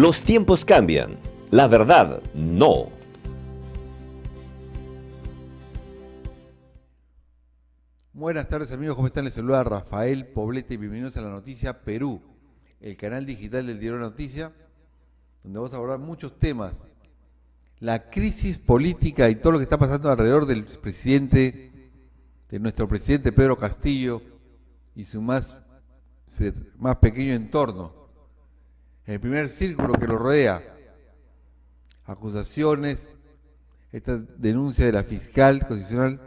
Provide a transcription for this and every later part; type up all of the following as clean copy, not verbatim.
Los tiempos cambian, la verdad no. Buenas tardes amigos, ¿cómo están? Les saluda Rafael Poblete y bienvenidos a La Noticia Perú, el canal digital del diario La Noticia, donde vamos a abordar muchos temas. La crisis política y todo lo que está pasando alrededor del presidente, de nuestro presidente Pedro Castillo y su más pequeño entorno. El primer círculo que lo rodea, acusaciones, esta denuncia de la fiscal constitucional,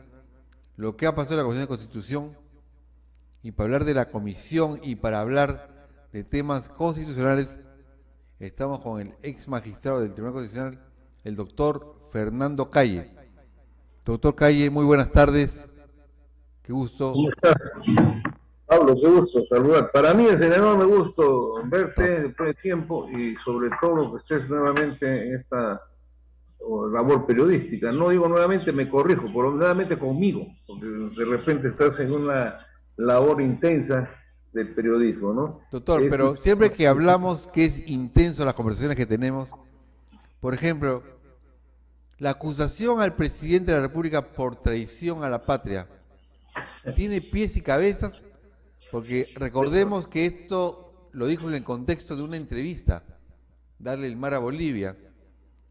lo que ha pasado en la Comisión de Constitución, y para hablar de la comisión y para hablar de temas constitucionales, estamos con el ex magistrado del Tribunal Constitucional, el doctor Fernando Calle. Doctor Calle, muy buenas tardes, qué gusto. ¿Cómo estás? Pablo, qué gusto saludar. Para mí es un enorme gusto verte después de tiempo y sobre todo que estés nuevamente en esta labor periodística. No digo nuevamente, me corrijo, pero nuevamente conmigo, porque de repente estás en una labor intensa del periodismo, ¿no? Doctor, pero siempre que hablamos que es intenso las conversaciones que tenemos, por ejemplo, la acusación al presidente de la República por traición a la patria, ¿tiene pies y cabezas? Porque recordemos que esto lo dijo en el contexto de una entrevista, darle el mar a Bolivia.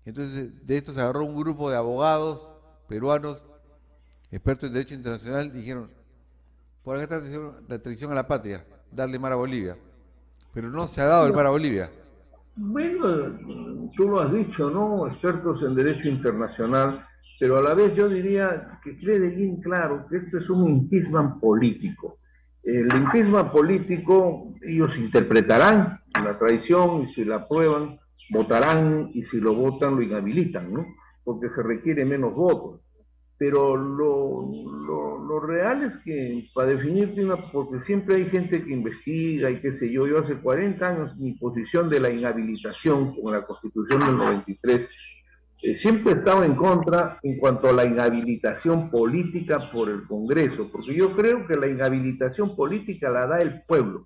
Entonces, de esto se agarró un grupo de abogados peruanos, expertos en derecho internacional, y dijeron, por acá está la traición a la patria, darle mar a Bolivia. Pero no se ha dado el mar a Bolivia. Bueno, tú lo has dicho, ¿no? Expertos en derecho internacional, pero a la vez yo diría que quede bien claro que esto es un impeachment político. El impeachment político, ellos interpretarán la traición y si la aprueban, votarán y si lo votan lo inhabilitan, ¿no? Porque se requiere menos votos. Pero lo real es que para definirte porque siempre hay gente que investiga y qué sé yo hace 40 años mi posición de la inhabilitación con la Constitución del 93, siempre he estado en contra en cuanto a la inhabilitación política por el Congreso, porque yo creo que la inhabilitación política la da el pueblo,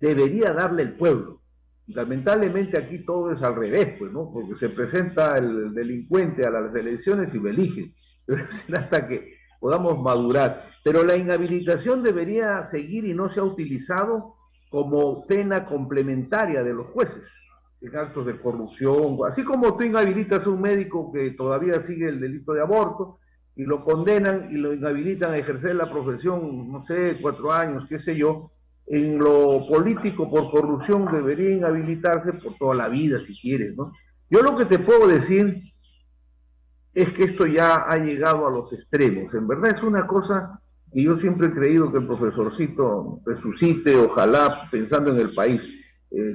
debería darle el pueblo. Lamentablemente aquí todo es al revés, pues, ¿no? Porque se presenta el delincuente a las elecciones y lo elige, pero hasta que podamos madurar. Pero la inhabilitación debería seguir y no se ha utilizado como pena complementaria de los jueces en actos de corrupción, así como tú inhabilitas a un médico que todavía sigue el delito de aborto y lo condenan y lo inhabilitan a ejercer la profesión, no sé, 4 años, qué sé yo. En lo político por corrupción debería inhabilitarse por toda la vida, si quieres, ¿no? Yo lo que te puedo decir es que esto ya ha llegado a los extremos. En verdad es una cosa que yo siempre he creído que el profesorcito resucite, ojalá pensando en el país,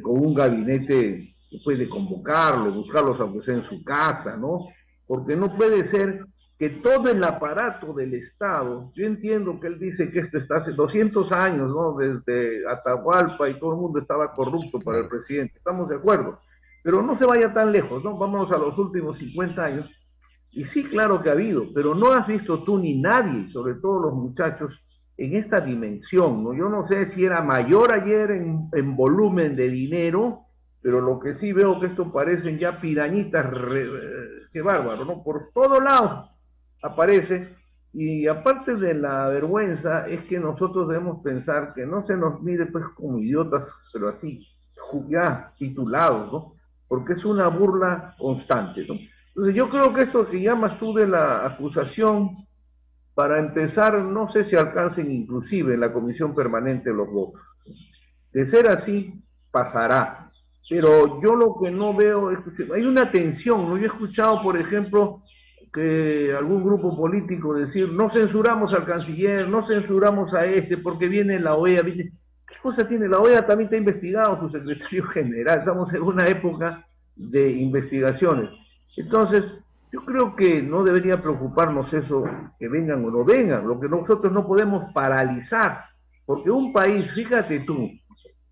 con un gabinete que puede convocarlo, buscarlos aunque sea en su casa, ¿no? Porque no puede ser que todo el aparato del Estado, yo entiendo que él dice que esto está hace 200 años, ¿no? Desde Atahualpa y todo el mundo estaba corrupto para el presidente, estamos de acuerdo, pero no se vaya tan lejos, ¿no? Vámonos a los últimos 50 años, y sí, claro que ha habido, pero no has visto tú ni nadie, sobre todo los muchachos, en esta dimensión, ¿no? Yo no sé si era mayor ayer en volumen de dinero, pero lo que sí veo que esto parecen ya pirañitas, qué bárbaro, ¿no? Por todos lados aparece, y aparte de la vergüenza, es que nosotros debemos pensar que no se nos mire pues como idiotas, pero así, ya titulados, ¿no? Porque es una burla constante, ¿no? Entonces yo creo que esto que llamas tú de la acusación, para empezar, no sé si alcancen inclusive en la comisión permanente los votos. De ser así, pasará. Pero yo lo que no veo es que hay una tensión, ¿no? Yo he escuchado, por ejemplo, que algún grupo político decir, no censuramos al canciller, no censuramos a este, porque viene la OEA. ¿Viene? ¿Qué cosa tiene? La OEA también está investigado, su secretario general. Estamos en una época de investigaciones. Entonces, yo creo que no debería preocuparnos eso, que vengan o no vengan. Lo que nosotros no podemos paralizar, porque un país, fíjate tú,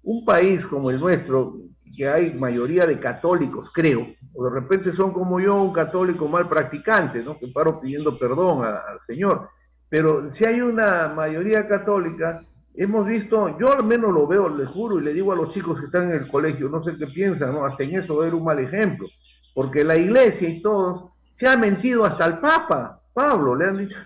un país como el nuestro, que hay mayoría de católicos, creo, o de repente son como yo, un católico mal practicante, ¿no? Que paro pidiendo perdón al Señor, pero si hay una mayoría católica, Hemos visto, yo al menos lo veo, les juro, y le digo a los chicos que están en el colegio, no sé qué piensan, ¿no? Hasta en eso va a haber un mal ejemplo, porque la iglesia y todos se ha mentido hasta al Papa, Pablo, le han dicho,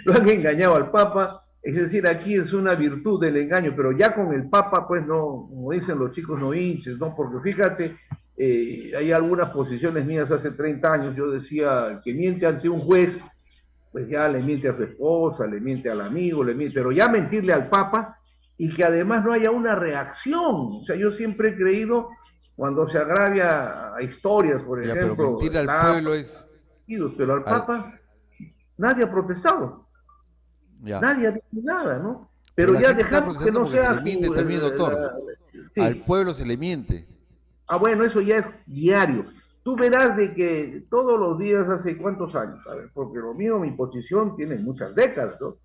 lo han engañado al Papa, es decir, aquí es una virtud del engaño, pero ya con el Papa, pues no, como dicen los chicos, no hinches, ¿no? Porque fíjate, hay algunas posiciones mías hace 30 años, yo decía que miente ante un juez, pues ya le miente a su esposa, le miente al amigo, le miente, pero ya mentirle al Papa y que además no haya una reacción. O sea, yo siempre he creído, cuando se agravia a historias, por Ya, pero ejemplo, mentir al pueblo es... pero al al- Papa nadie ha protestado, ya. nadie ha dicho nada, ¿no? Pero Pero la ya gente está dejamos que protestando no porque se le sea miente su... también, doctor. Al sí. pueblo se le miente. Ah, bueno, eso ya es diario. Tú verás de que todos los días, hace cuántos años, a ver, porque lo mío, mi posición, tiene muchas décadas, ¿no?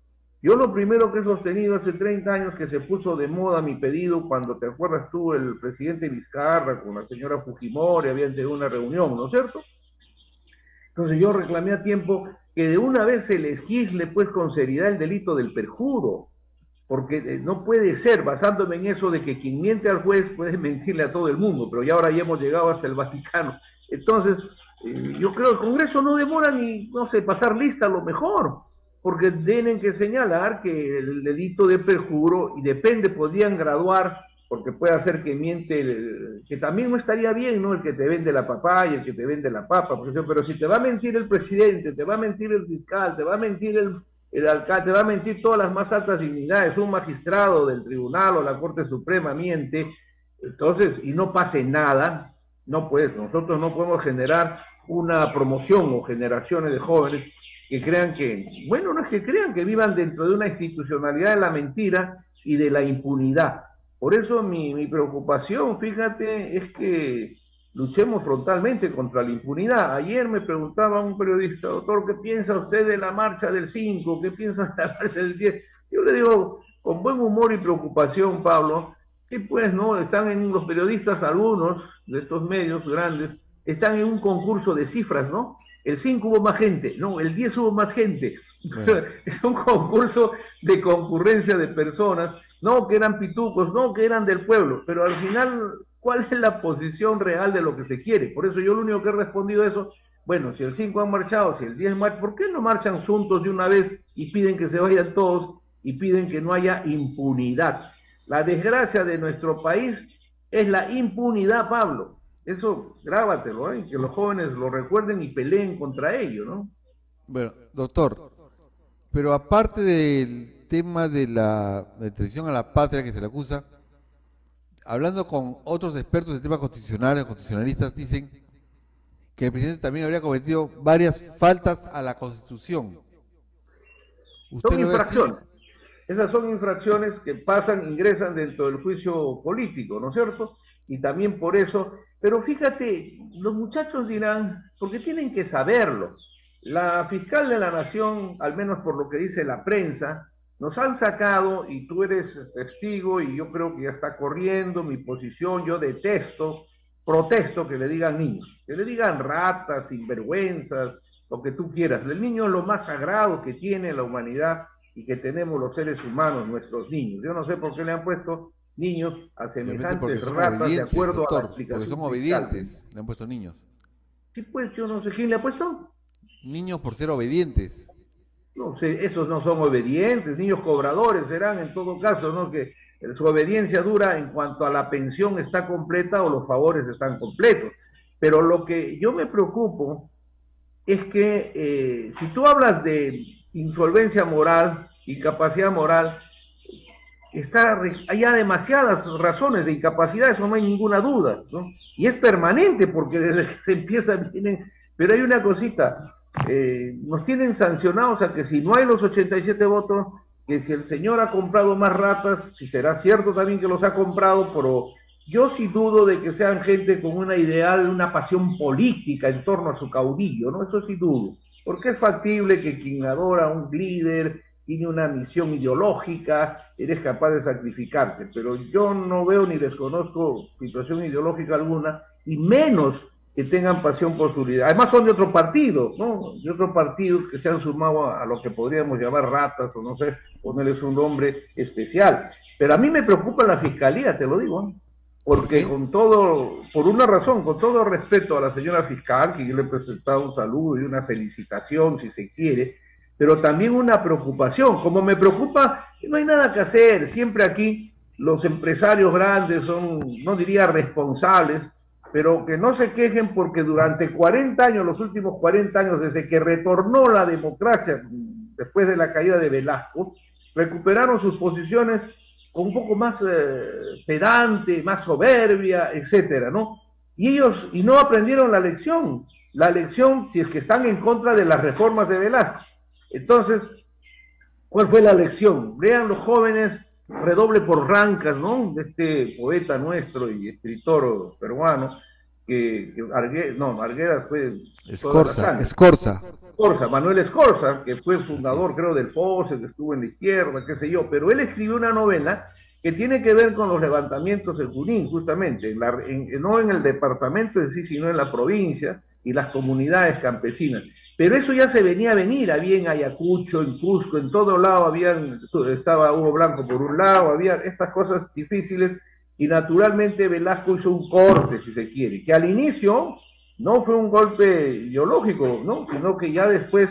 Yo lo primero que he sostenido hace 30 años que se puso de moda mi pedido, cuando te acuerdas tú, el presidente Vizcarra con la señora Fujimori habían tenido una reunión, ¿no es cierto? Entonces yo reclamé a tiempo que de una vez se legisle pues con seriedad el delito del perjuro, porque no puede ser, basándome en eso de que quien miente al juez puede mentirle a todo el mundo, pero ya ahora ya hemos llegado hasta el Vaticano. Entonces, yo creo que el Congreso no demora ni, no sé, pasar lista a lo mejor, porque tienen que señalar que el delito de perjuro, y depende, podrían graduar, porque puede hacer que miente, que también no estaría bien, ¿no? El que te vende la papaya, el que te vende la papa, pero si te va a mentir el presidente, te va a mentir el fiscal, te va a mentir el alcalde, va a mentir todas las más altas dignidades, un magistrado del tribunal o la Corte Suprema miente, entonces, y no pase nada, no pues, nosotros no podemos generar una promoción o generaciones de jóvenes que crean que, bueno, no es que crean, que vivan dentro de una institucionalidad de la mentira y de la impunidad. Por eso mi preocupación, fíjate, es que luchemos frontalmente contra la impunidad. Ayer me preguntaba un periodista, doctor, ¿qué piensa usted de la marcha del 5? ¿Qué piensa de la marcha del 10? Yo le digo, con buen humor y preocupación, Pablo, que pues no, están en los periodistas, algunos de estos medios grandes, están en un concurso de cifras, ¿no? El 5 hubo más gente, no, el 10 hubo más gente. Bueno. Es un concurso de concurrencia de personas, no que eran pitucos, no que eran del pueblo, pero al final, ¿cuál es la posición real de lo que se quiere? Por eso yo lo único que he respondido a eso, bueno, si el 5 han marchado, si el 10 marcha, ¿por qué no marchan juntos de una vez y piden que se vayan todos y piden que no haya impunidad? La desgracia de nuestro país es la impunidad, Pablo. Eso grábatelo, ¿eh? Que los jóvenes lo recuerden y peleen contra ello, ¿no? Bueno, doctor, pero aparte del tema de la de traición a la patria que se le acusa, hablando con otros expertos en temas constitucionales, constitucionalistas, dicen que el presidente también habría cometido varias faltas a la Constitución. ¿Usted Son lo ve así? infracciones. Esas son infracciones que pasan, ingresan dentro del juicio político, ¿no es cierto? Y también por eso, pero fíjate, los muchachos dirán, porque tienen que saberlo. La fiscal de la Nación, al menos por lo que dice la prensa, nos han sacado, y tú eres testigo, y yo creo que ya está corriendo mi posición, yo detesto, protesto que le digan niños, que le digan ratas, sinvergüenzas, lo que tú quieras. El niño es lo más sagrado que tiene la humanidad y que tenemos los seres humanos, nuestros niños. Yo no sé por qué le han puesto niños a Realmente porque semejantes son ratas de obedientes, acuerdo a la doctor, porque explicación son fiscal. obedientes, le han puesto niños. Sí, pues yo no sé quién le ha puesto. Niños por ser obedientes. No sé, esos no son obedientes, niños cobradores serán en todo caso, ¿no? Que su obediencia dura en cuanto a la pensión está completa o los favores están completos. Pero lo que yo me preocupo es que si tú hablas de insolvencia moral, incapacidad moral, hay demasiadas razones de incapacidad, eso no hay ninguna duda, ¿no? Y es permanente porque desde que se empieza vienen, pero hay una cosita, nos tienen sancionados a que si no hay los 87 votos, que si el señor ha comprado más ratas, si será cierto también que los ha comprado, pero yo sí dudo de que sean gente con una ideal, una pasión política en torno a su caudillo, ¿no? Eso sí dudo, porque es factible que quien adora a un líder tiene una misión ideológica, eres capaz de sacrificarte, pero yo no veo ni desconozco situación ideológica alguna, y menos que tengan pasión por su líder. Además son de otro partido, ¿no? De otro partido que se han sumado a lo que podríamos llamar ratas, o no sé, ponerles un nombre especial. Pero a mí me preocupa la fiscalía, te lo digo, ¿eh? Porque con todo, por una razón, con todo respeto a la señora fiscal, que yo le he presentado un saludo y una felicitación, si se quiere, pero también una preocupación, como me preocupa, no hay nada que hacer, siempre aquí los empresarios grandes son, no diría responsables, pero que no se quejen porque durante 40 años, los últimos 40 años, desde que retornó la democracia, después de la caída de Velasco, recuperaron sus posiciones con un poco más pedante, más soberbia, etcétera, ¿no? Y ellos, y no aprendieron la lección, si es que están en contra de las reformas de Velasco. Entonces, ¿cuál fue la lección? Vean los jóvenes, redoble por rancas, ¿no? De este poeta nuestro y escritor peruano, Arguedas fue... Escorza, Manuel Escorza, que fue fundador, creo, del FOSE, que estuvo en la izquierda, qué sé yo, pero él escribió una novela que tiene que ver con los levantamientos de Junín, justamente, no en el departamento en sí, sino en la provincia y las comunidades campesinas. Pero eso ya se venía a venir, había en Ayacucho, en Cusco, en todo lado, estaba Hugo Blanco por un lado, había estas cosas difíciles, y naturalmente Velasco hizo un corte, si se quiere, que al inicio no fue un golpe ideológico, ¿no? Sino que ya después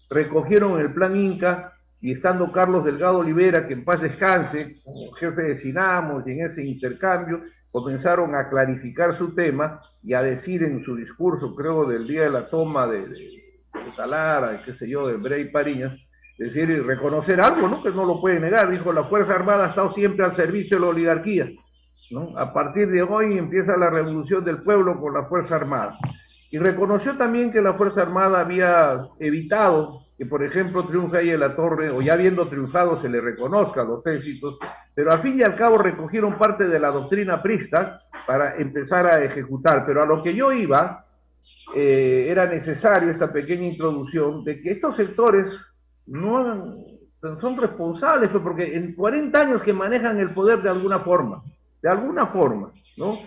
recogieron el plan Inca, y estando Carlos Delgado Olivera, que en paz descanse, como jefe de Sinamos, y en ese intercambio comenzaron a clarificar su tema y a decir en su discurso, creo, del día de la toma de Talara, qué sé yo, de Brey Pariñas, decir y reconocer algo, ¿no? Que no lo puede negar. Dijo: la Fuerza Armada ha estado siempre al servicio de la oligarquía, ¿no? A partir de hoy empieza la revolución del pueblo con la Fuerza Armada. Y reconoció también que la Fuerza Armada había evitado que, por ejemplo, triunfe ahí en la Torre, o ya habiendo triunfado se le reconozca los éxitos, pero al fin y al cabo recogieron parte de la doctrina prista para empezar a ejecutar. Pero a lo que yo iba, era necesario esta pequeña introducción de que estos sectores no son responsables, porque en 40 años que manejan el poder de alguna forma, ¿no?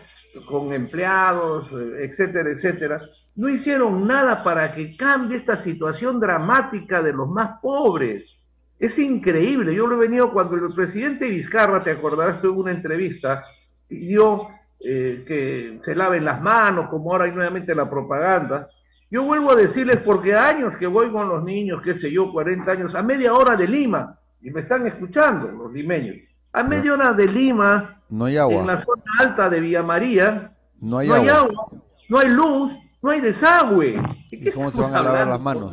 Con empleados, etcétera, etcétera, no hicieron nada para que cambie esta situación dramática de los más pobres. Es increíble. Yo lo he venido cuando el presidente Vizcarra, te acordarás, tuvo una entrevista, pidió que se laven las manos, como ahora hay nuevamente la propaganda. Yo vuelvo a decirles, porque años que voy con los niños, qué sé yo, 40 años, a media hora de Lima, y me están escuchando los limeños, a media hora de Lima, no hay agua. En la zona alta de Villa María, no hay agua, no hay luz, no hay desagüe. ¿Y cómo se van a lavar las manos?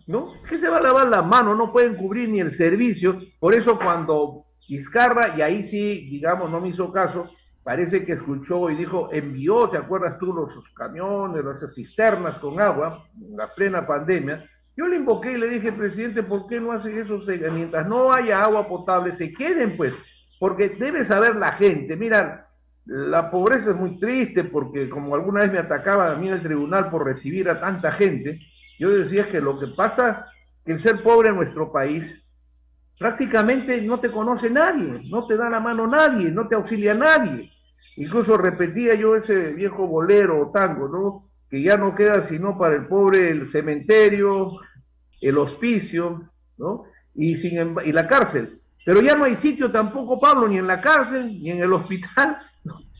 ¿No? ¿Qué se va a lavar las manos? No pueden cubrir ni el servicio. Por eso cuando Vizcarra, y ahí sí, digamos, no me hizo caso, parece que escuchó y dijo, envió, ¿te acuerdas tú? Los camiones, las cisternas con agua, en la plena pandemia. Yo le invoqué y le dije: presidente, ¿por qué no hace eso? Mientras no haya agua potable, se queden, pues, porque debe saber la gente. Mira, la pobreza es muy triste, porque como alguna vez me atacaban a mí en el tribunal por recibir a tanta gente, yo decía que lo que pasa, que el ser pobre en nuestro país, prácticamente no te conoce nadie, no te da la mano nadie, no te auxilia nadie. Incluso repetía yo ese viejo bolero o tango, ¿no? Que ya no queda sino para el pobre el cementerio, el hospicio, ¿no? Y la cárcel. Pero ya no hay sitio tampoco, Pablo, ni en la cárcel, ni en el hospital,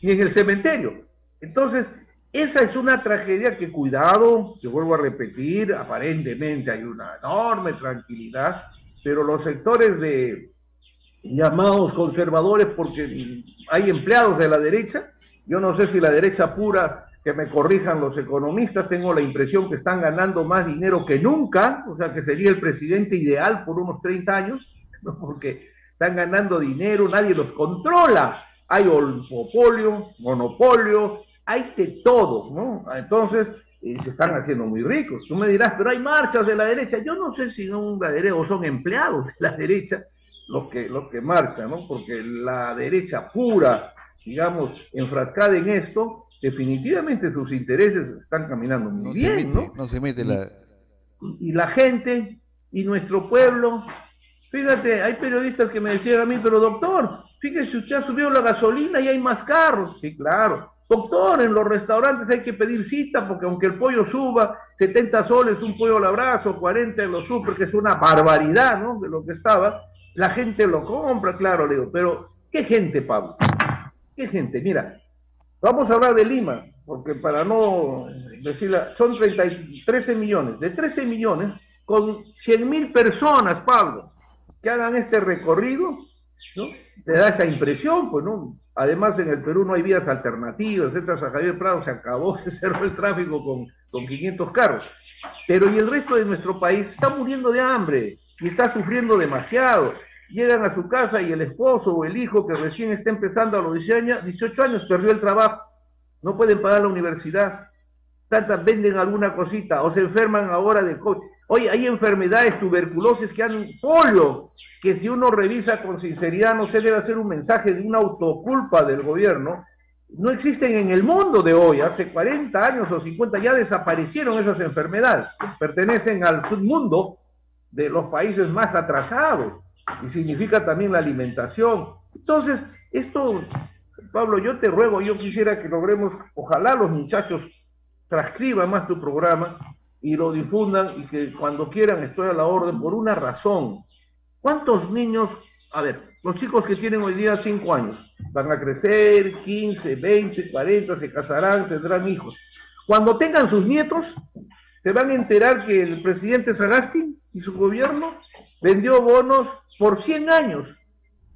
ni en el cementerio. Entonces, esa es una tragedia que, cuidado, que vuelvo a repetir, aparentemente hay una enorme tranquilidad, pero los sectores de llamados conservadores, porque hay empleados de la derecha, yo no sé si la derecha pura, que me corrijan los economistas, tengo la impresión que están ganando más dinero que nunca, o sea que sería el presidente ideal por unos 30 años, ¿no? Porque están ganando dinero, nadie los controla, hay oligopolio, monopolio, hay de todo, ¿no? Entonces, se están haciendo muy ricos. Tú me dirás, pero hay marchas de la derecha. Yo no sé si son la derecha o son empleados de la derecha los que marchan, ¿no? Porque la derecha pura, digamos, enfrascada en esto, definitivamente sus intereses están caminando muy bien, ¿no? No se mete y la gente, y nuestro pueblo. Fíjate, hay periodistas que me decían a mí, pero doctor, fíjese, usted ha subido la gasolina y hay más carros. Sí, claro, Doctor, en los restaurantes hay que pedir cita porque aunque el pollo suba 70 soles un pollo al abrazo, 40 en los super, que es una barbaridad, ¿no? De lo que estaba, la gente lo compra, claro, le digo, pero ¿qué gente, Pablo? ¿Qué gente? Mira, vamos a hablar de Lima, porque para no decirla, son 13 millones. De 13 millones, con 100.000 personas, Pablo, que hagan este recorrido, ¿no? Te da esa impresión, pues, ¿no? Además, en el Perú no hay vías alternativas, etcétera. San Javier Prado se acabó, se cerró el tráfico con 500 carros. Pero y el resto de nuestro país está muriendo de hambre y está sufriendo demasiado. Llegan a su casa y el esposo o el hijo que recién está empezando a los 18 años perdió el trabajo, no pueden pagar la universidad, tantas venden alguna cosita o se enferman ahora de COVID. Oye, hay enfermedades, tuberculosis, que han polio, que si uno revisa con sinceridad, no sé, debe hacer un mensaje de una autoculpa del gobierno. No existen en el mundo de hoy, hace 40 años o 50 ya desaparecieron esas enfermedades, pertenecen al submundo de los países más atrasados, y significa también la alimentación. Entonces, esto, Pablo, yo te ruego, yo quisiera que logremos, ojalá los muchachos transcriban más tu programa y lo difundan, y que cuando quieran estoy a la orden por una razón. ¿Cuántos niños, a ver, los chicos que tienen hoy día 5 años, van a crecer, 15, 20, 40, se casarán, tendrán hijos? Cuando tengan sus nietos, se van a enterar que el presidente Sagasti y su gobierno vendió bonos por 100 años,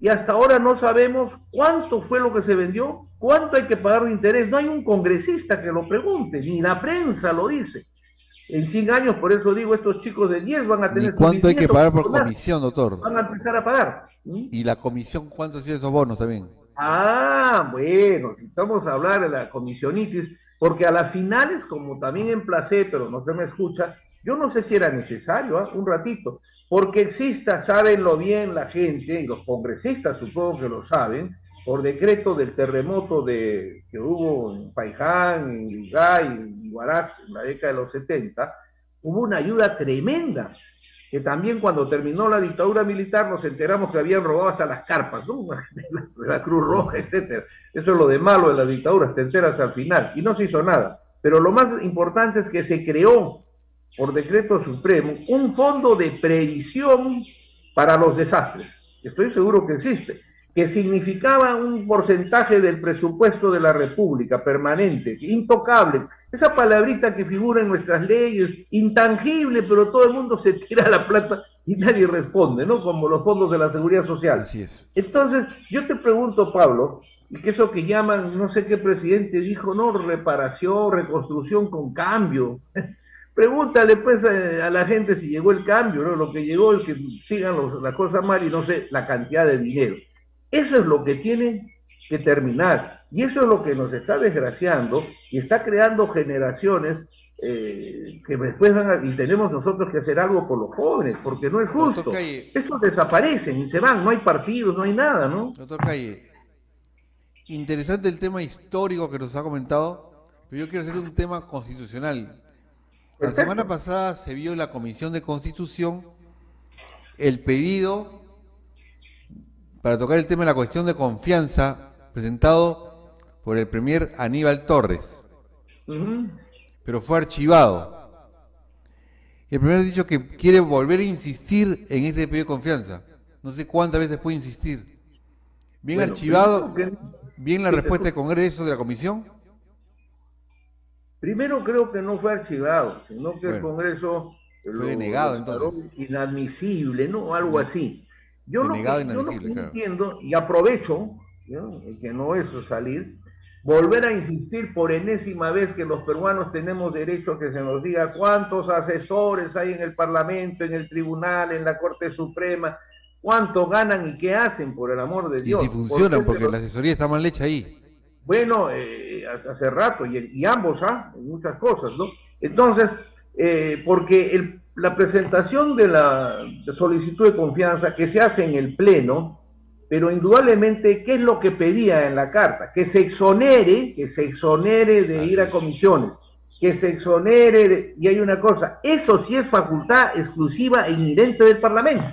y hasta ahora no sabemos cuánto fue lo que se vendió, cuánto hay que pagar de interés. No hay un congresista que lo pregunte, ni la prensa lo dice. En 100 años, por eso digo, estos chicos de 10 van a tener... ¿Y cuánto hay que pagar por comisión, doctor? Van a empezar a pagar. ¿Y la comisión cuánto hacía esos bonos también? Ah, bueno, si estamos a hablar de la comisionitis, porque a las finales, como también emplacé, pero no se me escucha, yo no sé si era necesario, un ratito, porque exista, sábenlo bien la gente, y los congresistas supongo que lo saben, por decreto del terremoto que hubo en Paiján, en Ligay, en Huaraz, en la década de los 70, hubo una ayuda tremenda, que también cuando terminó la dictadura militar nos enteramos que habían robado hasta las carpas, ¿no? De la Cruz Roja, etcétera. Eso es lo de malo de las dictaduras, te enteras al final, y no se hizo nada. Pero lo más importante es que se creó, por decreto supremo, un fondo de previsión para los desastres. Estoy seguro que existe, que significaba un porcentaje del presupuesto de la República permanente, intocable, esa palabrita que figura en nuestras leyes, intangible, pero todo el mundo se tira la plata y nadie responde, ¿no? Como los fondos de la Seguridad Social. Así es. Entonces, yo te pregunto, Pablo, y que eso que llaman, no sé qué presidente dijo, no, reparación, reconstrucción con cambio. Pregúntale pues a la gente si llegó el cambio, ¿no? Lo que llegó es que sigan las cosas mal y no sé la cantidad de dinero. Eso es lo que tiene que terminar, y eso es lo que nos está desgraciando y está creando generaciones que después y tenemos nosotros que hacer algo por los jóvenes, porque no es justo. Estos desaparecen y se van, no hay partidos, no hay nada, ¿no? Doctor Calle, interesante el tema histórico que nos ha comentado, pero yo quiero hacer un tema constitucional. La semana pasada se vio en la Comisión de Constitución el pedido para tocar el tema de la cuestión de confianza presentado por el premier Aníbal Torres, pero fue archivado. El premier ha dicho que quiere volver a insistir en este pedido de confianza. No sé cuántas veces puede insistir. Bien, bueno, archivado, bien la respuesta del Congreso, de la Comisión. Primero creo que no fue archivado, sino que el Congreso fue denegado, entonces. Inadmisible, ¿no? Algo así. Yo lo que entiendo, y aprovecho, ¿no? Que no es salir, volver a insistir por enésima vez que los peruanos tenemos derecho a que se nos diga cuántos asesores hay en el Parlamento, en el Tribunal, en la Corte Suprema, cuánto ganan y qué hacen, por el amor de Dios. Y si funcionan, porque la asesoría está mal hecha ahí. Bueno, hace rato, y ambos, en muchas cosas, ¿no? Entonces, porque la presentación de la solicitud de confianza que se hace en el Pleno, pero indudablemente, ¿qué es lo que pedía en la carta? Que se exonere de ir a comisiones, que se exonere y hay una cosa, eso sí es facultad exclusiva e inherente del Parlamento.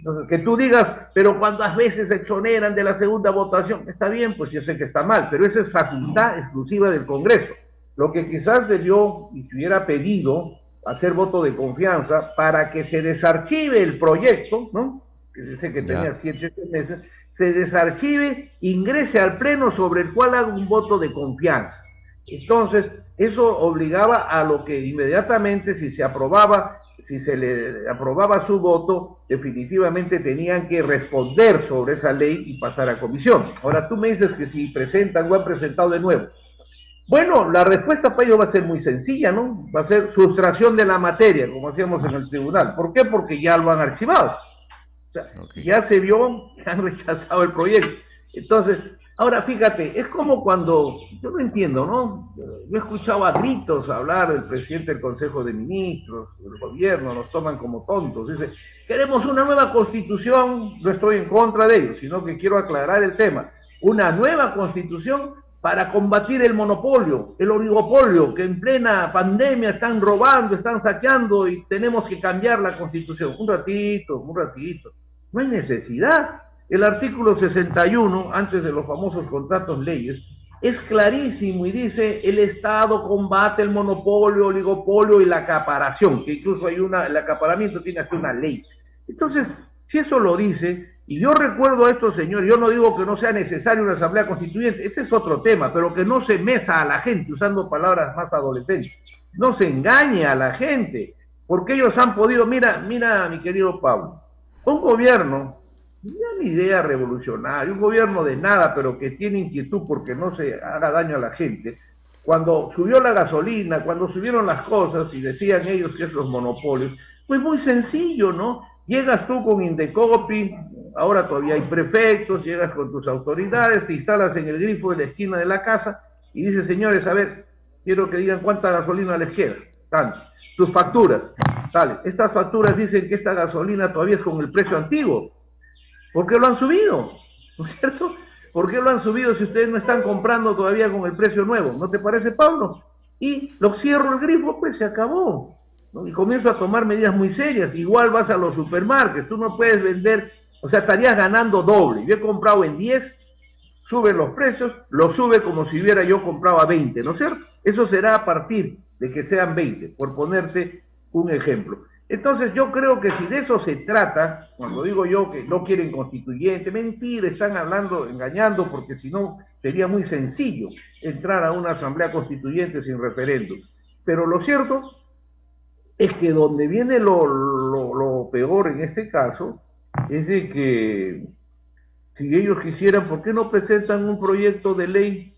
Entonces, que tú digas, pero ¿cuántas veces se exoneran de la segunda votación? Está bien, pues yo sé que está mal, pero esa es facultad exclusiva del Congreso. Lo que quizás debió y se hubiera pedido hacer voto de confianza para que se desarchive el proyecto, ¿no? Que dice que tenía 7 meses, se desarchive, ingrese al Pleno sobre el cual haga un voto de confianza. Entonces, eso obligaba a lo que inmediatamente, si se aprobaba, si se le aprobaba su voto, definitivamente tenían que responder sobre esa ley y pasar a comisión. Ahora tú me dices que si presentan o han presentado de nuevo. Bueno, la respuesta para ello va a ser muy sencilla, ¿no? Va a ser sustracción de la materia, como hacíamos en el tribunal. ¿Por qué? Porque ya lo han archivado. O sea, ya se vio que han rechazado el proyecto. Entonces, ahora fíjate, es como cuando, yo no entiendo, ¿no? Yo he escuchado a gritos hablar del presidente del Consejo de Ministros, del gobierno, nos toman como tontos. Dice, queremos una nueva constitución, no estoy en contra de ello, sino que quiero aclarar el tema. Una nueva constitución para combatir el monopolio, el oligopolio, que en plena pandemia están robando, están saqueando y tenemos que cambiar la constitución. Un ratito. No hay necesidad. El artículo 61, antes de los famosos contratos leyes, es clarísimo y dice, el Estado combate el monopolio, oligopolio y la acaparación, que incluso hay el acaparamiento tiene hasta una ley. Entonces, si eso lo dice, y yo recuerdo a estos señores, yo no digo que no sea necesaria una asamblea constituyente, este es otro tema, pero que no se mesa a la gente, usando palabras más adolescentes, no se engañe a la gente, porque ellos han podido, mira mi querido Pablo, un gobierno, una idea revolucionaria, un gobierno de nada, pero que tiene inquietud porque no se haga daño a la gente, cuando subió la gasolina, cuando subieron las cosas y decían ellos que es los monopolios, pues muy sencillo, ¿no? Llegas tú con Indecopi, ahora todavía hay prefectos, llegas con tus autoridades, te instalas en el grifo de la esquina de la casa y dices, señores, a ver, quiero que digan cuánta gasolina les queda. Tanto. Tus facturas, sale. Estas facturas dicen que esta gasolina todavía es con el precio antiguo. ¿Por qué lo han subido? ¿No es cierto? ¿Por qué lo han subido si ustedes no están comprando todavía con el precio nuevo? ¿No te parece, Pablo? Y lo cierro el grifo, pues se acabó, ¿no? Y comienzo a tomar medidas muy serias. Igual vas a los supermarkets, tú no puedes vender, o sea, estarías ganando doble. Yo he comprado en 10, sube los precios, lo sube como si hubiera yo comprado a 20, ¿no es cierto? Eso será a partir de que sean 20, por ponerte un ejemplo. Entonces yo creo que si de eso se trata, cuando digo yo que no quieren constituyente, mentira, están hablando, engañando, porque si no sería muy sencillo entrar a una asamblea constituyente sin referéndum. Pero lo cierto es que donde viene lo peor en este caso, es de que si ellos quisieran, ¿por qué no presentan un proyecto de ley,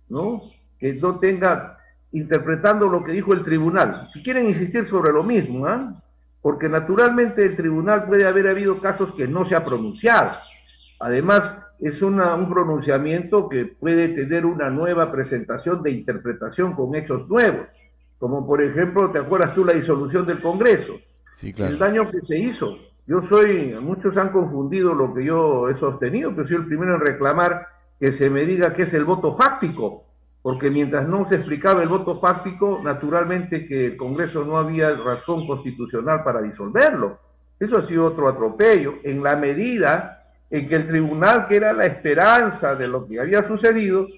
¿no? Que no tenga, interpretando lo que dijo el tribunal. Si quieren insistir sobre lo mismo, ¿ah? Porque naturalmente el tribunal puede haber habido casos que no se ha pronunciado. Además, es un pronunciamiento que puede tener una nueva presentación de interpretación con hechos nuevos, como por ejemplo, ¿te acuerdas tú la disolución del Congreso? Sí, claro. El daño que se hizo. Muchos han confundido lo que yo he sostenido, pero soy el primero en reclamar que se me diga qué es el voto fáctico, porque mientras no se explicaba el voto fáctico, naturalmente que el Congreso no había razón constitucional para disolverlo. Eso ha sido otro atropello, en la medida en que el tribunal, que era la esperanza de lo que había sucedido,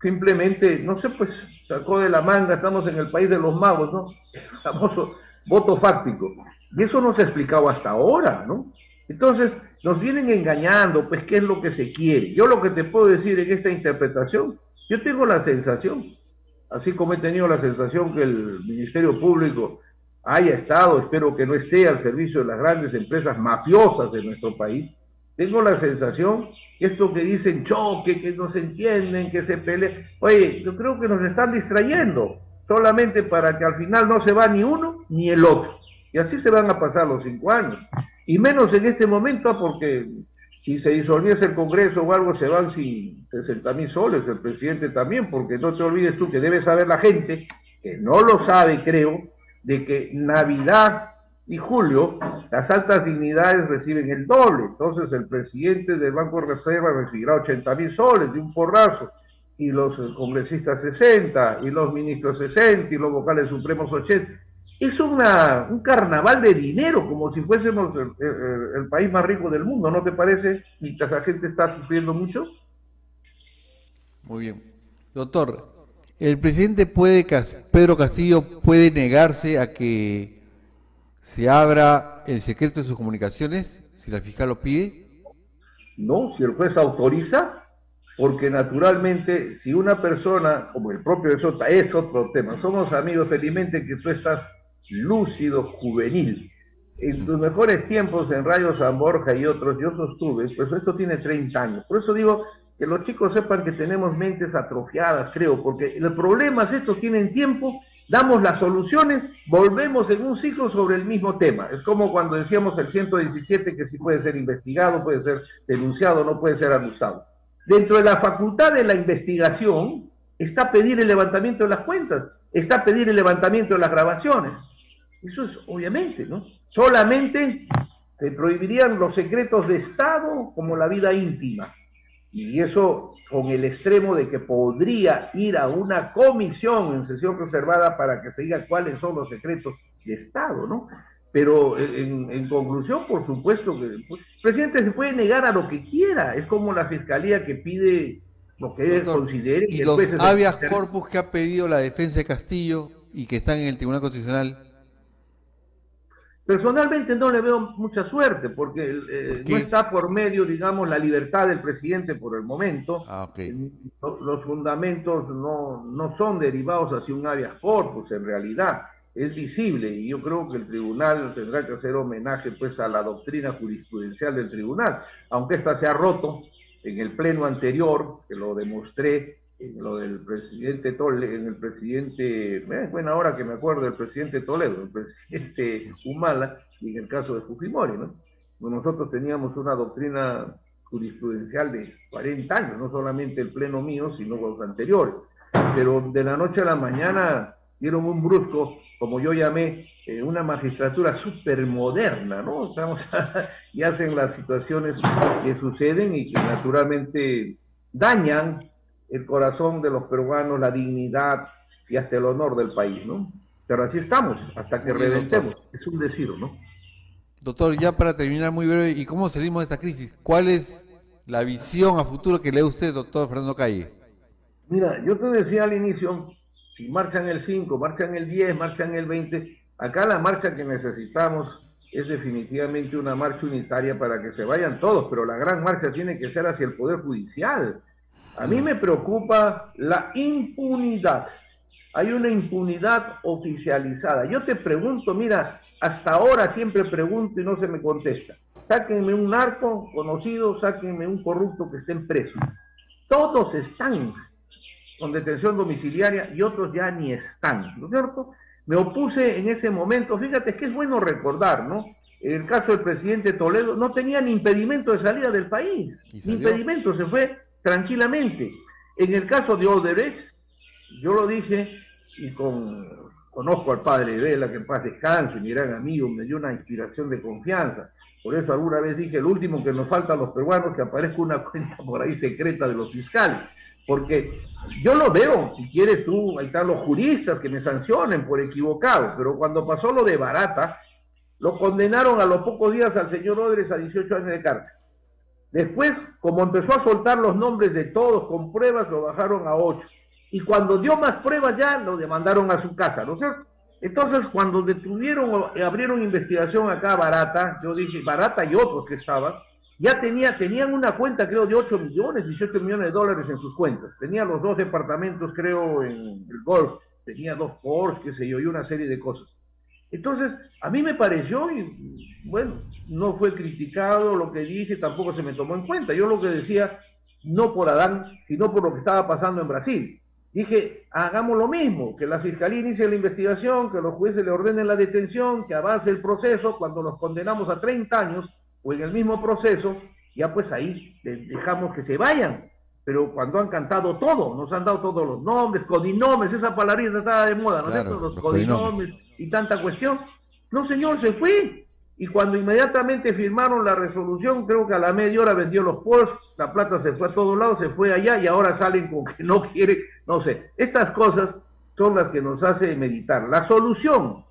simplemente, no sé, pues sacó de la manga, estamos en el país de los magos, ¿no? El famoso voto fáctico. Y eso no se ha explicado hasta ahora, ¿no? Entonces, nos vienen engañando, pues, ¿qué es lo que se quiere? Yo lo que te puedo decir en esta interpretación, yo tengo la sensación, así como he tenido la sensación que el Ministerio Público haya estado, espero que no esté al servicio de las grandes empresas mafiosas de nuestro país, tengo la sensación que esto que dicen choque, que no se entienden, que se pelean, oye, yo creo que nos están distrayendo, solamente para que al final no se va ni uno ni el otro, y así se van a pasar los 5 años, y menos en este momento, porque si se disolviese el Congreso o algo, se van sin 60.000 soles, el presidente también, porque no te olvides tú que debe saber la gente, que no lo sabe, creo, de que Navidad y julio las altas dignidades reciben el doble. Entonces el presidente del Banco de Reserva recibirá 80.000 soles de un porrazo, y los congresistas 60, y los ministros 60, y los vocales supremos 80. es un carnaval de dinero, como si fuésemos el país más rico del mundo, ¿no te parece? Mientras la gente está sufriendo mucho. Muy bien. Doctor, ¿el presidente Pedro Castillo puede negarse a que se abra el secreto de sus comunicaciones si la fiscal lo pide? No, si el juez autoriza, porque naturalmente si una persona, como el propio de Sota, es otro tema, somos amigos, felizmente que tú estás lúcido, juvenil. En tus mejores tiempos en Radio San Borja y otros, yo sostuve, pues esto tiene 30 años. Por eso digo que los chicos sepan que tenemos mentes atrofiadas, creo, porque el problema es estos tienen tiempo, damos las soluciones, volvemos en un ciclo sobre el mismo tema. Es como cuando decíamos el 117, que sí puede ser investigado, puede ser denunciado, no puede ser acusado. Dentro de la facultad de la investigación está pedir el levantamiento de las cuentas, está pedir el levantamiento de las grabaciones. Eso es obviamente, ¿no? Solamente se prohibirían los secretos de Estado como la vida íntima. Y eso con el extremo de que podría ir a una comisión en sesión reservada para que se diga cuáles son los secretos de Estado, ¿no? Pero en conclusión, por supuesto que el presidente se puede negar a lo que quiera. Es como la fiscalía que pide lo que él considere. Y los habeas corpus que ha pedido la defensa de Castillo y que están en el Tribunal Constitucional. Personalmente no le veo mucha suerte, porque no está por medio, digamos, la libertad del presidente por el momento. Los fundamentos no son derivados hacia un habeas corpus, en realidad. Es visible, y yo creo que el tribunal tendrá que hacer homenaje pues a la doctrina jurisprudencial del tribunal, aunque esta se ha roto en el pleno anterior, que lo demostré en lo del presidente Toledo, en el presidente, bueno, ahora que me acuerdo del presidente Toledo, el presidente Humala, y en el caso de Fujimori, ¿no? Nosotros teníamos una doctrina jurisprudencial de 40 años, no solamente el pleno mío, sino los anteriores, pero de la noche a la mañana dieron un brusco, como yo llamé, una magistratura supermoderna, ¿no? Y hacen las situaciones que suceden y que naturalmente dañan el corazón de los peruanos, la dignidad y hasta el honor del país, ¿no? Pero así estamos, hasta que reventemos. Es un decir, ¿no? Doctor, ya para terminar muy breve, ¿y cómo salimos de esta crisis? ¿Cuál es la visión a futuro que lee usted, doctor Fernando Calle? Mira, yo te decía al inicio, si marchan el 5, marchan el 10, marchan el 20, acá la marcha que necesitamos es definitivamente una marcha unitaria para que se vayan todos, pero la gran marcha tiene que ser hacia el Poder Judicial. A mí me preocupa la impunidad. Hay una impunidad oficializada. Yo te pregunto, mira, hasta ahora siempre pregunto y no se me contesta. Sáquenme un narco conocido, sáquenme un corrupto que estén presos. Todos están con detención domiciliaria y otros ya ni están, ¿no es cierto? Me opuse en ese momento, fíjate que es bueno recordar, ¿no? En el caso del presidente Toledo no tenía ni impedimento de salida del país, ni impedimento, se fue tranquilamente. En el caso de Odebrecht, yo lo dije y conozco al padre Vela, que en paz descanse, mi gran amigo, me dio una inspiración de confianza. Por eso alguna vez dije, el último que nos falta a los peruanos, que aparezca una cuenta por ahí secreta de los fiscales. Porque yo lo veo, si quieres tú, ahí están los juristas que me sancionen por equivocado, pero cuando pasó lo de Barata, lo condenaron a los pocos días al señor Odebrecht a 18 años de cárcel. Después, como empezó a soltar los nombres de todos con pruebas, lo bajaron a 8. Y cuando dio más pruebas ya, lo demandaron a su casa, ¿no es cierto? Entonces, cuando detuvieron, abrieron investigación acá a Barata, yo dije, Barata y otros que estaban, ya tenían una cuenta, creo, de 8 millones, 18 millones de dólares en sus cuentas. Tenía los 2 departamentos, creo, en el Golf, tenía 2 Porsche, qué sé yo, y una serie de cosas. Entonces, a mí me pareció, y bueno, no fue criticado lo que dije, tampoco se me tomó en cuenta. Yo lo que decía, no por Adán, sino por lo que estaba pasando en Brasil. Dije, hagamos lo mismo, que la Fiscalía inicie la investigación, que los jueces le ordenen la detención, que avance el proceso, cuando los condenamos a 30 años, o en el mismo proceso, ya pues ahí dejamos que se vayan. Pero cuando han cantado todo, nos han dado todos los nombres, codinombres, esa palabrita estaba de moda, ¿no es cierto? Los codinombres y tanta cuestión. No, señor, se fue. Y cuando inmediatamente firmaron la resolución, creo que a la media hora vendió los Porsche, la plata se fue a todos lados, se fue allá y ahora salen con que no quiere, no sé. Estas cosas son las que nos hace meditar. La solución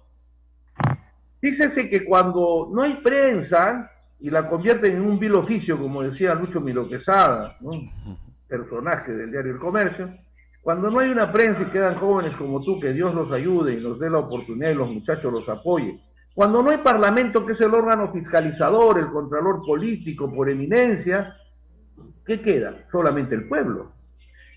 Fíjese que cuando no hay prensa y la convierten en un vil oficio, como decía Lucho Miro Quesada, ¿no? Personaje del diario El Comercio, cuando no hay una prensa y quedan jóvenes como tú, que Dios los ayude y nos dé la oportunidad y los muchachos los apoyen, cuando no hay parlamento, que es el órgano fiscalizador, el contralor político por eminencia, ¿qué queda? Solamente el pueblo.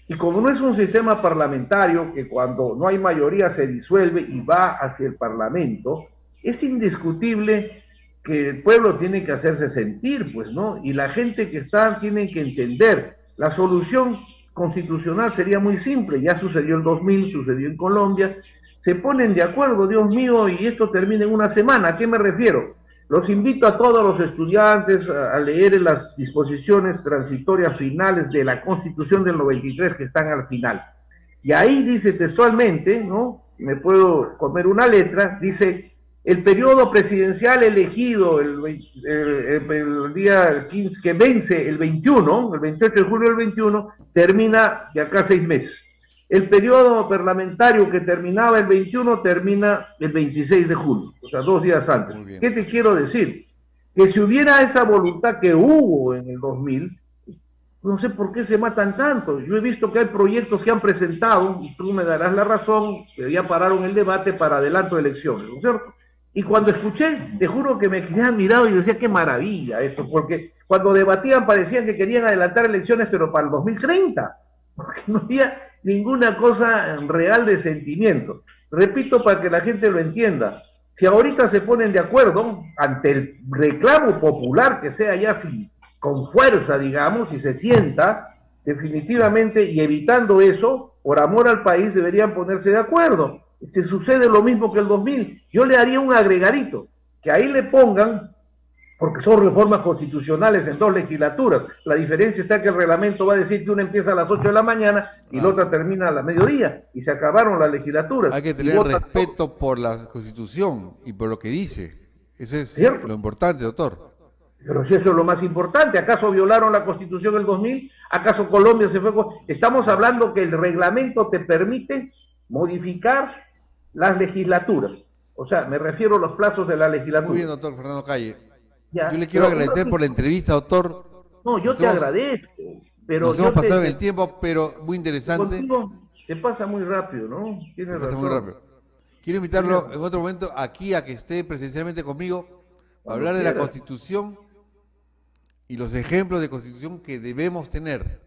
Y como no es un sistema parlamentario que cuando no hay mayoría se disuelve y va hacia el parlamento, es indiscutible que el pueblo tiene que hacerse sentir, pues, ¿no? Y la gente que está tiene que entender. La solución constitucional sería muy simple, ya sucedió en 2000, sucedió en Colombia, se ponen de acuerdo, Dios mío, y esto termina en una semana. ¿A qué me refiero? Los invito a todos los estudiantes a leer las disposiciones transitorias finales de la Constitución del 93 que están al final. Y ahí dice textualmente, ¿no? Me puedo comer una letra, dice: el periodo presidencial elegido el día 15, que vence el 21, el 28 de julio del 21, termina de acá 6 meses. El periodo parlamentario que terminaba el 21 termina el 26 de julio, o sea, 2 días antes. ¿Qué te quiero decir? Que si hubiera esa voluntad que hubo en el 2000, no sé por qué se matan tanto. Yo he visto que hay proyectos que han presentado, y tú me darás la razón, que ya pararon el debate para adelanto de elecciones, ¿no es cierto? Y cuando escuché, te juro que me quedé mirado y decía, qué maravilla esto, porque cuando debatían parecían que querían adelantar elecciones, pero para el 2030, porque no había ninguna cosa real de sentimiento. Repito para que la gente lo entienda, si ahorita se ponen de acuerdo ante el reclamo popular, que sea ya con fuerza, digamos, y se sienta definitivamente, y evitando eso, por amor al país deberían ponerse de acuerdo. Se sucede lo mismo que el 2000. Yo le haría un agregadito, que ahí le pongan, porque son reformas constitucionales en 2 legislaturas. La diferencia está que el reglamento va a decir que una empieza a las 8 de la mañana y la otra termina a la mediodía, y se acabaron las legislaturas. Hay que tener respeto por la Constitución y por lo que dice. Eso es ¿cierto? Lo importante, doctor. Pero si eso es lo más importante, ¿acaso violaron la Constitución el 2000? ¿Acaso Colombia se fue? Estamos hablando que el reglamento te permite modificar las legislaturas. O sea, me refiero a los plazos de la legislatura. Muy bien, doctor Fernando Calle. Ya, yo le quiero agradecer por la entrevista, doctor. No, yo te agradezco. Pero nos hemos pasado en el tiempo, pero muy interesante. Contigo te pasa muy rápido, ¿no? Tienes razón. Muy rápido. Quiero invitarlo en otro momento aquí a que esté presencialmente conmigo para hablar de la Constitución y los ejemplos de Constitución que debemos tener.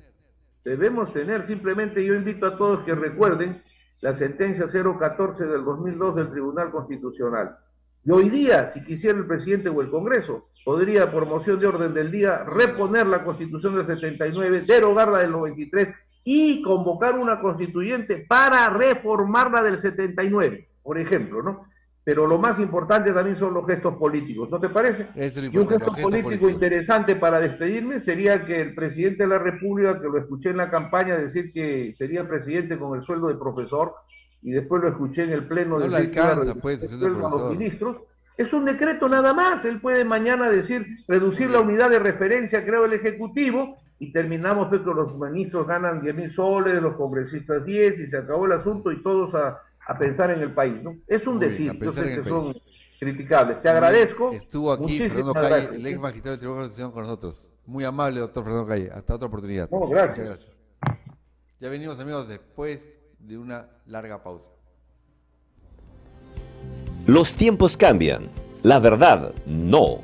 Debemos tener, simplemente yo invito a todos que recuerden la sentencia 014 del 2002 del Tribunal Constitucional. Y hoy día, si quisiera el presidente o el Congreso, podría, por moción de orden del día, reponer la Constitución del 79, derogarla del 93 y convocar una constituyente para reformarla del 79, por ejemplo, ¿no? Pero lo más importante también son los gestos políticos, ¿no te parece? Y un gesto político interesante para despedirme sería que el presidente de la República, que lo escuché en la campaña decir que sería presidente con el sueldo de profesor, y después lo escuché en el pleno no de le alcanza, pues, el sueldo a los ministros, es un decreto nada más. Él puede mañana decir reducir la unidad de referencia, creo, el Ejecutivo, y terminamos pues, que los ministros ganan 10.000 soles, los congresistas 10, y se acabó el asunto y todos a pensar en el país, ¿no? Es un decir, yo sé que son criticables. Te agradezco. Estuvo aquí Fernando Calle, el ex magistrado del Tribunal de Constitución con nosotros. Muy amable, doctor Fernando Calle. Hasta otra oportunidad. No, gracias. Ya venimos, amigos, después de una larga pausa. Los tiempos cambian. La verdad, no.